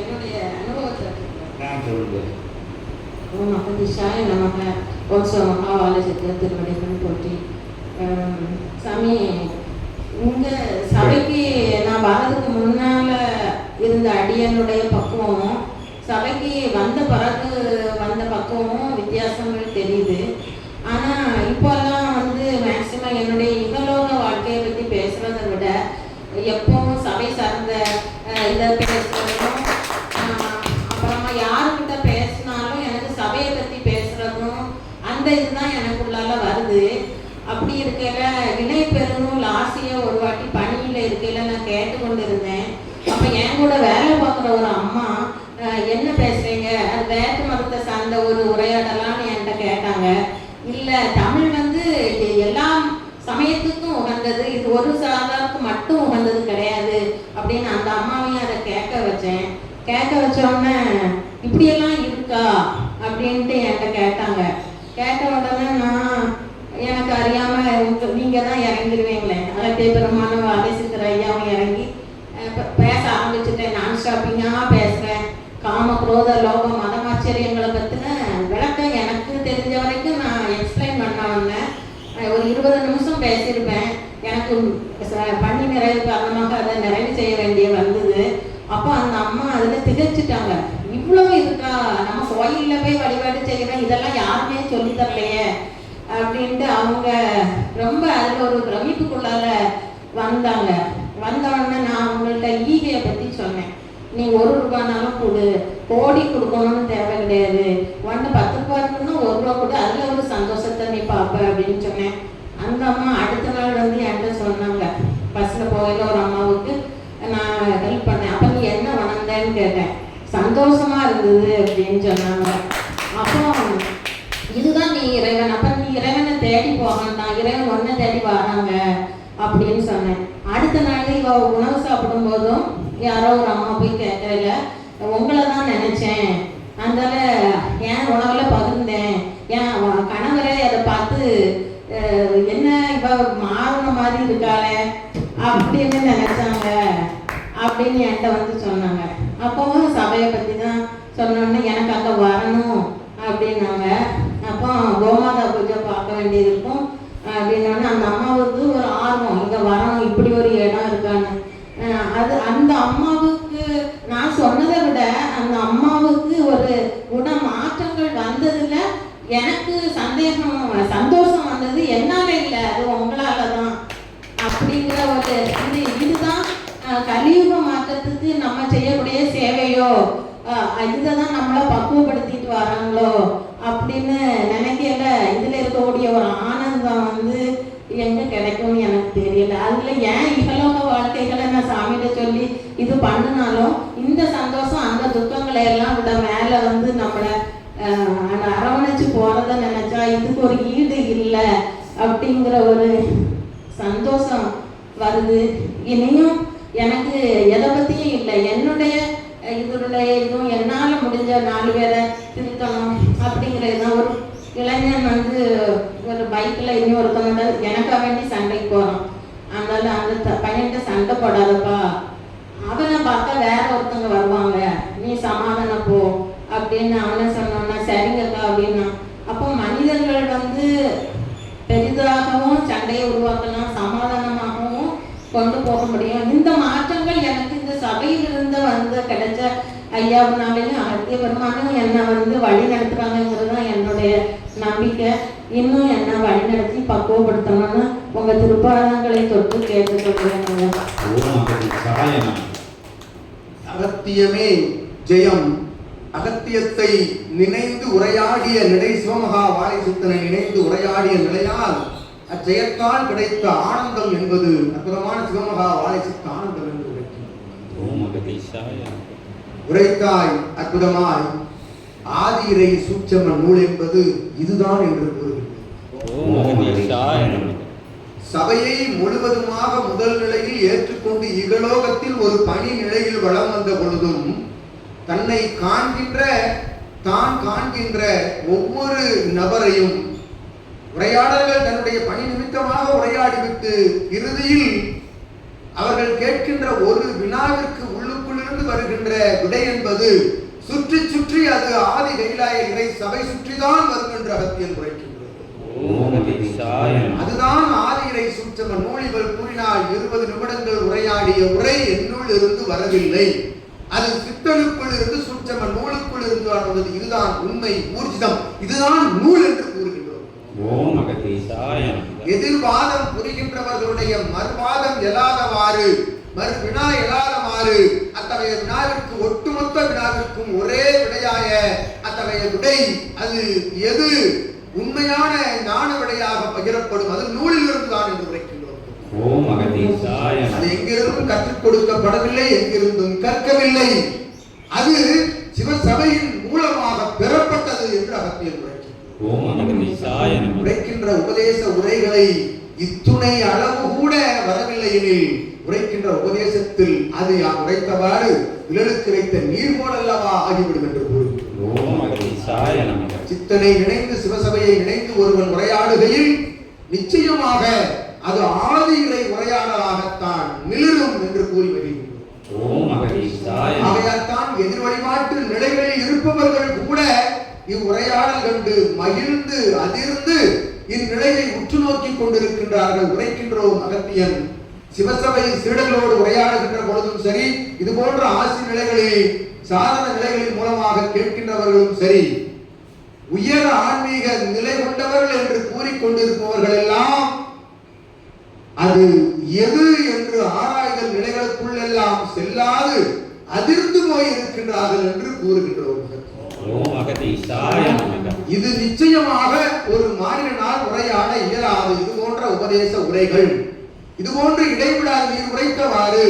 என்னுடைய அனுபவத்தை சொல்லுங்கள். ஓம் அகதிஷாய நமக. ஓம் சோ மகாவாலசித்த திருவடிகள் போற்றி. சாமி, உங்கள் சபைக்கு நான் வரதுக்கு முன்னால் இருந்த அடியனுடைய பக்குவமும் சபைக்கு வந்த பிறகு வந்த பக்குவமும் வித்தியாசங்கள் தெரியுது. ஆனால் இப்போல்லாம் மேக்சிமம் என்னுடைய இகலோக வாழ்க்கையை பற்றி பேசுகிறத விட எப்பவும் சபை சார்ந்த இதை பேசுகிறதும், அப்புறமா யாருக்கிட்ட பேசினாலும் எனக்கு சபையை பற்றி பேசுகிறதும் அந்த இதுதான் எனக்குள்ளால வருது. அப்படி இருக்கையில இணை பெருநூல் ஆசியை ஒரு வாட்டி பணியில் இருக்கையில நான் கேட்டுக்கொண்டு இருந்தேன். அப்போ என் கூட வேலை பார்க்குற ஒரு அம்மா, என்ன பேசுறீங்க, அது வேற்று மதத்தை சார்ந்த ஒரு உரையாடலான்னு என்கிட்ட கேட்டாங்க. இல்லை, தமிழ் எல்லா சமயத்துக்கும் உகந்தது, இது ஒரு சாதாரணத்துக்கு மட்டும் உகந்தது கிடையாது அப்படின்னு அந்த அம்மாவையும் அதை கேட்க வச்சேன். கேட்க வச்சோடனே இப்படியெல்லாம் இருக்கா அப்படின்ட்டு என்கிட்ட கேட்டாங்க. கேட்ட உடனே நான் எனக்கு அறியாமல் நீங்கள் தான் இறங்கிடுவீங்களே, அகத்திய பெருமான வாரிசுக்கிற ஐயாவும் இறங்கி பேச ஆரம்பிச்சுட்டேன். நான் ஸ்டாப்பிங்காக பேசுகிறேன். காம குரோத லோகம் மதமாச்சரியங்களை பற்றின விளக்கம் எனக்கு தெரிஞ்ச வரைக்கும் நான் எக்ஸ்பிளைன் பண்ண வந்தேன். ஒரு 20 நிமிஷம் பேசியிருப்பேன். எனக்கு பண்ணி நிறைவு காரணமாக அதை நிறைவு செய்ய வேண்டிய வந்தது. அப்போ அந்த அம்மா அதில் திகச்சிட்டாங்க. இவ்வளவு இருக்கா, நம்ம கோயிலில் போய் வழிபாடு செய்கிறோம், இதெல்லாம் யாருமே சொல்லித்தரலையே அப்படின்ட்டு அவங்க ரொம்ப அதில் ஒரு பிரமிப்புக்குள்ளால வந்தாங்க. வந்தவுடனே நான் அவங்கள்ட்ட ஈகையை பற்றி சொன்னேன். நீ 1 ரூபானாலும் கொடு, கோடி கொடுக்கணும்னு தேவை கிடையாது, 10 ரூபா இருக்குன்னா 1 ரூபா கொடு, அதில் ஒரு சந்தோஷத்தை நீ பார்ப்ப அப்படின்னு சொன்னேன். அந்த அம்மா அடுத்த நாள் என்கிட்ட சொன்னாங்க. பஸ்ஸில் போகையில் ஒரு அம்மாவுக்கு நான் ஹெல்ப் பண்ணேன். அப்போ நீ என்ன வணந்தேன்னு கேட்டேன். சந்தோஷமா இருந்தது அப்படின்னு சொன்னாங்க. அப்போ இதுதான் நீ இறைவன், அப்போ நீ இறைவனை தேடி போகண்டான், இறைவன் ஒன்றை தேடி வராங்க அப்படின்னு சொன்னேன். அடுத்த நாள் இவ உணவு சாப்பிடும் போதும் யாரோ ஒரு அம்மா போய் கேட்கல, உங்களை தான் நினைச்சேன், அதனால என் உணவில் பகிர்ந்தேன், என் கணவரே அதை பார்த்து என்ன இவ மாறின மாதிரி இருக்காளே அப்படின்னு நினைச்சாங்க அப்படின்னு என்கிட்ட சொன்னாங்க. அப்போவும் சபையை பற்றி தான் சொன்னோன்னே எனக்கு அங்கே வரணும் அப்படின்னாங்க. அப்போ கோமாதா பூஜை பார்க்க வேண்டியது இருக்கும் அப்படின்னோடனே அந்த அம்மாவுக்கு ஒரு ஆர்வம், இங்கே வரணும், இப்படி ஒரு இடம் இருக்கான்னு. அது அந்த அம்மாவுக்கு நான் சொன்னதை விட அந்த அம்மாவுக்கு ஒரு குணமாற்றங்கள் வந்ததில் எனக்கு சந்தோஷம் வந்தது. என்னால் இல்லை, அது உங்களால தான் அப்படிங்கிற ஒரு இதுதான் கலியுக மாற்றத்துக்கு நம்ம செய்யக்கூடிய சேவையோ, இதை தான் நம்மளை பக்குவப்படுத்திட்டு வராங்களோ அப்படின்னு நினைக்கல. இதில் இருக்கக்கூடிய ஒரு ஆனந்தம் எங்கே கிடைக்கும்னு எனக்கு தெரியல. அதில் ஏன் இகலோக வாழ்க்கைகளை நான் சாமிகிட்ட சொல்லி இது பண்ணினாலும் இந்த சந்தோஷம் அந்த துக்கங்களை எல்லாம் விட மேலே நம்மளை அரவணைச்சு போகிறத நினச்சா இதுக்கு ஒரு ஈடு இல்லை அப்படிங்கிற ஒரு சந்தோஷம் வருது. இனியும் எனக்கு எதை பற்றியும் இல்லை, என்னுடைய இதுவும் என்னால் முடிஞ்ச 4 பேரை திருத்தணும் அப்படிங்கிறது தான். ஒரு இளைஞன் ஒரு பைக்கில் இன்னொருத்தவங்க எனக்காக வேண்டி சண்டைக்கு போகிறான். அதனால அந்த பையன்கிட்ட சண்டை போடாதப்பா, அவனை பார்த்தா வேற ஒருத்தவங்க வருவாங்க, நீ சமாதானம் போ அப்படின்னு அவனை சொன்னோன்னா சரிங்கக்கா அப்படின்னா. அப்போ மனிதர்கள் பெரிதாகவும் சண்டையை உருவாக்கலாம், சமாதானமாகவும் கொண்டு போக முடியும். இந்த மாற்றங்கள் எனக்கு இந்த சபையிலிருந்து கிடைச்ச ஐயாவுனாலையும் அகத்திய பெருமானும் என்னை வழி நடத்துறாங்கிறது தான் என்னுடைய நம்பிக்கை. இன்னும் என்ன வழி நடத்தி பக்குவப்படுத்தணும்னு உங்க திருப்பாதங்களை தொட்டு கேட்டுக்கொள்கிறேன். அகத்தியமே ஜெயம். அகத்தியத்தை நினைந்து உரையாடிய நிலை சிவமகா வாரிசுத்தனை நினைந்து உரையாடிய நிலையால் அச்செயற்கால் கிடைத்த ஆனந்தம் என்பது அற்புதமான சிவமகா வாரிசுத்த ஆனந்தம் என்று உரைத்தாய். அற்புதமாய் ஆதி இறை சூட்சம நூல் என்பது இதுதான் என்று கூறுகிறது. சபையை முழுவதுமாக முதல் நிலையில் ஏற்றுக்கொண்டு இகலோகத்தில் ஒரு பணி நிலையில் வளம் வந்த பொழுதும் தன்னை தான் காண்கின்ற ஒவ்வொரு நபரையும் உரையாடல்கள் தன்னுடைய பணி நிமித்தமாக உரையாடிவிட்டு இறுதியில் அவர்கள் கேட்கின்ற ஒரு வினாவிற்கு உள்ளுக்குள்ளிருந்து இருந்து வருகின்ற விடை என்பது சுற்றி சுற்றி அது ஆதி கைலாய இறை சபை சுற்றிதான் வரும் என்று அகத்தியன் உரைக்கின்றது. அதுதான் ஆதி இறை சூட்சம நூலிகள் கூறினால் 20 நிமிடங்கள் உரையாடிய உரை என்னுள் இருந்து வரவில்லை, அது சித்தனுக்குள் இருந்து சூட்சம நூலுக்குள் இருந்து வருவது. இதுதான் உண்மை ஊர்ஜிதம், இதுதான் நூல் என்று கூறுகின்றோம். எதிர்வாதம் புரிகின்றவர்களுடைய மறுவாதம் எழாதவாறு, மறுவினா எழாதவாறு அத்தகைய வினாவிற்கு ஒட்டுமொத்த வினாவிற்கும் ஒரே விடையாய அத்தகைய விடை அது எது உண்மையான ஞான விடையாக பகிரப்படும், அது நூலில் இருந்துதான் என்று உரைக்கின்றோம். அது எங்கிருந்தும் கற்றுக் கொடுக்கப்படவில்லை, எங்கிருந்தும் கற்கவில்லை, அது சிவசபையின் மூலமாக பெறப்பட்டது என்று அகத்தியன் உரைக்கின்ற உபதேச உரைகளை இத்துணை அளவு கூட வரவில்லை எனில் உரைக்கின்ற உபதேசத்தில் அது யார் உரைத்தவாறு விழலுக்கு வைத்த நீர் போலல்லவா ஆகிவிடும் என்று கூறுகிறோம். சித்தனை இணைந்து சிவசபையை இணைந்து ஒருவன் உரையாடுகையில் நிச்சயமாக அது ஆதி இறை உரையாடலாகத்தான் மிளிரும் என்று கூறி வருகின்றோம். ஆகையால்தான் எதிர் வழிபாட்டு நிலைகளில் இருப்பவர்கள் கூட இவ்வுரையாடல் கண்டு மகிழ்ந்து அதிர்ந்து இந்நிலையை உற்று நோக்கி கொண்டிருக்கின்றார்கள். உரைக்கின்றோம் அகத்தியன் சிவசபை சீடர்களோடு உரையாடுகின்ற பொழுதும் சரி, இது போன்ற ஆசி நிலைகளில் சாதன நிலைகளின் மூலமாக கேட்கின்றவர்களும் சரி, உயர் ஆன்மீக நிலை கொண்டவர்கள் என்று கூறிக்கொண்டிருப்பவர்கள் எல்லாம் அது எது என்று ஆராய்தல் நிலைகளுக்குள் எல்லாம் செல்லாது அதிர்ந்து போய் இருக்கின்றார்கள் என்று கூறுகின்றோம். இது நிச்சயமாக ஒரு மாநிலனால் உரையாட இயலாது. இது போன்ற உபதேச உரைகள், இது போன்று இடைவிடாது நீர் உரைத்தவாறு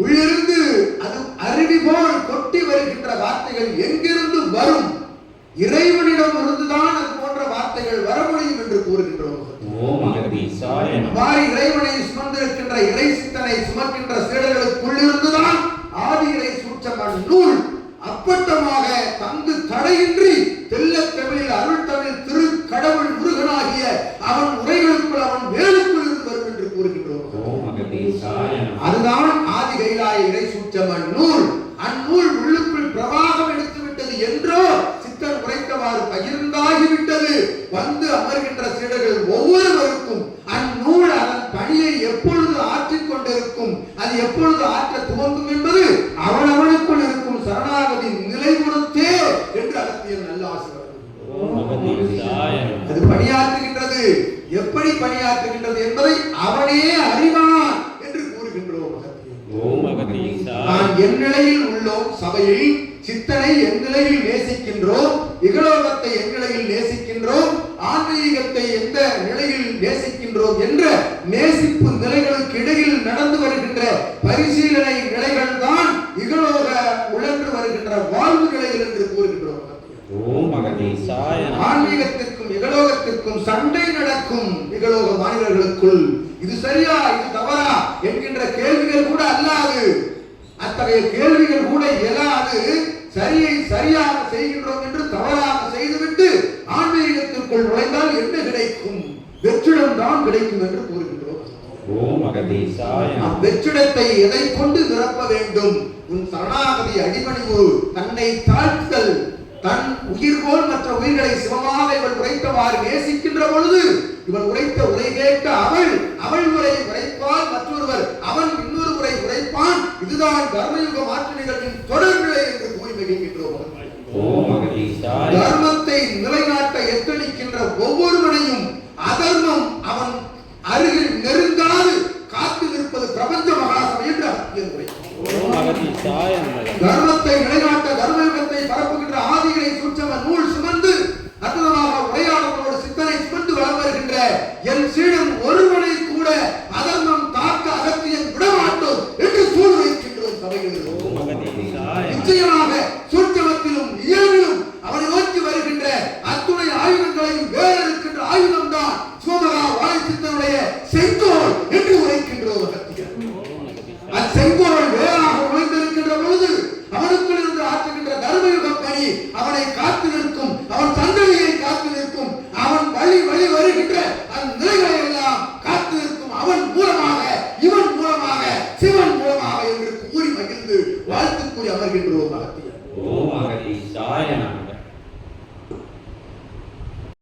உள்ளிருந்து அது அருவி போல் கொட்டி வருகின்ற வார்த்தைகள் எங்கிருந்து வரும்? இறைவனிடம் இருந்துதான் அது போன்ற வார்த்தைகள் வர முடியும் என்று கூறுகின்றோம். இறைவனை சுமந்திருக்கின்ற இறை சித்தனை சுமக்கின்ற சீடர்களுக்குள் இருந்துதான் ஆதி இறை சூட்சம நூல் அப்பட்டமாக தங்கு தடையின்றி தெல்ல தமிழில் அருள் தமிழ் திரு கடவுள் முருகனாகிய அவன் உரைகளுக்குள் அவன் வேலுக்குள் இருந்து வரும் என்று கூறுகின்றோம். அதுதான் ஆதி கைலாய இறை சூட்சம நூல். அந்நூல் உள்ளுக்குள் பிரவாகம் எடுத்துவிட்டது என்றோ சித்தன் உரைத்தவாறு பகிர்ந்தாகிவிட்டது. வந்து அமர்கின்ற சீடர்கள் ஒவ்வொருவருக்கும் அந்நூல் அதன் பணியை எப்பொழுது ஆற்றிக் கொண்டிருக்கும், அது எப்பொழுது ஆற்ற துவங்கும் என்பது அவனவனுக்குள் இருக்கும் சரணாகதி நிலை பொறுத்தே என்று அகத்தியன் நல்ல ஆசிரியர். அது பணியாற்றுகின்றது, எப்படி பணியாற்றுகின்றது என்பதை அவனே அறிவான் என்று கூறுகின்றோம். நான் என் நிலையில் உள்ளோம் சபையில், சித்தனை என் நிலையில் நேசிக்கின்றோம், இகலோகத்தை என் நிலையில் நேசிக்கின்றோம், ஆன்மீகத்தை எந்த நிலையில் நேசிக்கின்றோம் என்ற நேசிப்பு நிலைகளுக்கு இடையில் நடந்து வருகின்ற பரிசீலனை நிலைகள் தான் இகலோக உழன்று வருகின்ற வாழ்வு நிலைகள் என்று கூறுகின்றோம். ஆன்மீகத்திற்கும் இகலோகத்திற்கும் சண்டை நடக்கும். இகலோக மாநிலங்களுக்குள் இது சரியா இது தவறா என்கின்ற கேள்விகள் கூட அல்லாது, அத்தகைய கேள்விகள் கூட எழாது. சரியை சரியாக செய்கின்றோம் என்று தவறாக செய்துவிட்டு ஆன்மீகத்திற்குள் நுழைந்தால் என்ன கிடைக்கும்? வெற்றிடம் தான் கிடைக்கும் என்று கூறுகின்றோம். வெற்றிடத்தை எதை கொண்டு நிரப்ப வேண்டும்? உன் சரணாகதி அடிபணிவு, தன்னை தாழ்த்தல், தன் உயிர் போல் மற்ற உயிர்களை சிவமாக இவள் உரைத்தவாறு நேசிக்கின்ற பொழுது இவள் உரைத்த உரை கேட்ட அவள் உரை உரைப்பால் மற்றொருவர் அவன் இன்னொரு உரை உரைப்பான். இதுதான் தர்மயுக மாற்று நிகழ்வின் தொடர்நிலை என்று கூறி மகிழ்கின்றோம். தர்மத்தை நிலைநாட்ட எத்தனிக்கின்ற ஒவ்வொருவனையும் அதர்மம் அவன் அருகில் நெருங்காது காத்து நிற்பது பிரபஞ்ச மகாசபை என்று அகத்தியன் உரை. தர்மத்தை நிலைநாட்ட தர்மயுகத்தை பரப்புகின்ற ஆதிகளை சூட்சம நூல் சுமந்து அற்புதமாக உரையாடலோடு சித்தனை சுமந்து வளம் வருகின்ற என் சீடன் ஒருவனை கூட அதர்மம் தாக்க அகத்தியன் விடமாட்டோம் என்று சூழ் வைக்கின்றோம் சபையில். நிச்சயமாக சூட்சமத்திலும் இயல்பிலும் அவனை நோக்கி வருகின்ற அத்துணை ஆயுதங்களையும் வேற இருக்கின்ற ஆயுதம் தான் சிவமகா வாழை சித்தனுடைய செங்கோல் என்று உரைக்கின்றோம். அச்செங்கோல் வேறாக நுழைந்திருக்கின்ற பொழுது அவனுக்குள் இருந்து ஆற்றுகின்ற தர்மயுக பணி அவனை காத்து நிற்கும், அவன் சந்ததியை காத்து நிற்கும், அவன் வழி வருகின்ற அந்நிலைகளை எல்லாம் காத்து நிற்கும். அவன் மூலமாக இவன் மூலமாக சிவன் மூலமாக என்று கூறி மகிழ்ந்து வாழ்த்து கூறி அமர்கின்றோம் அகத்தியர். ஓம் அகதி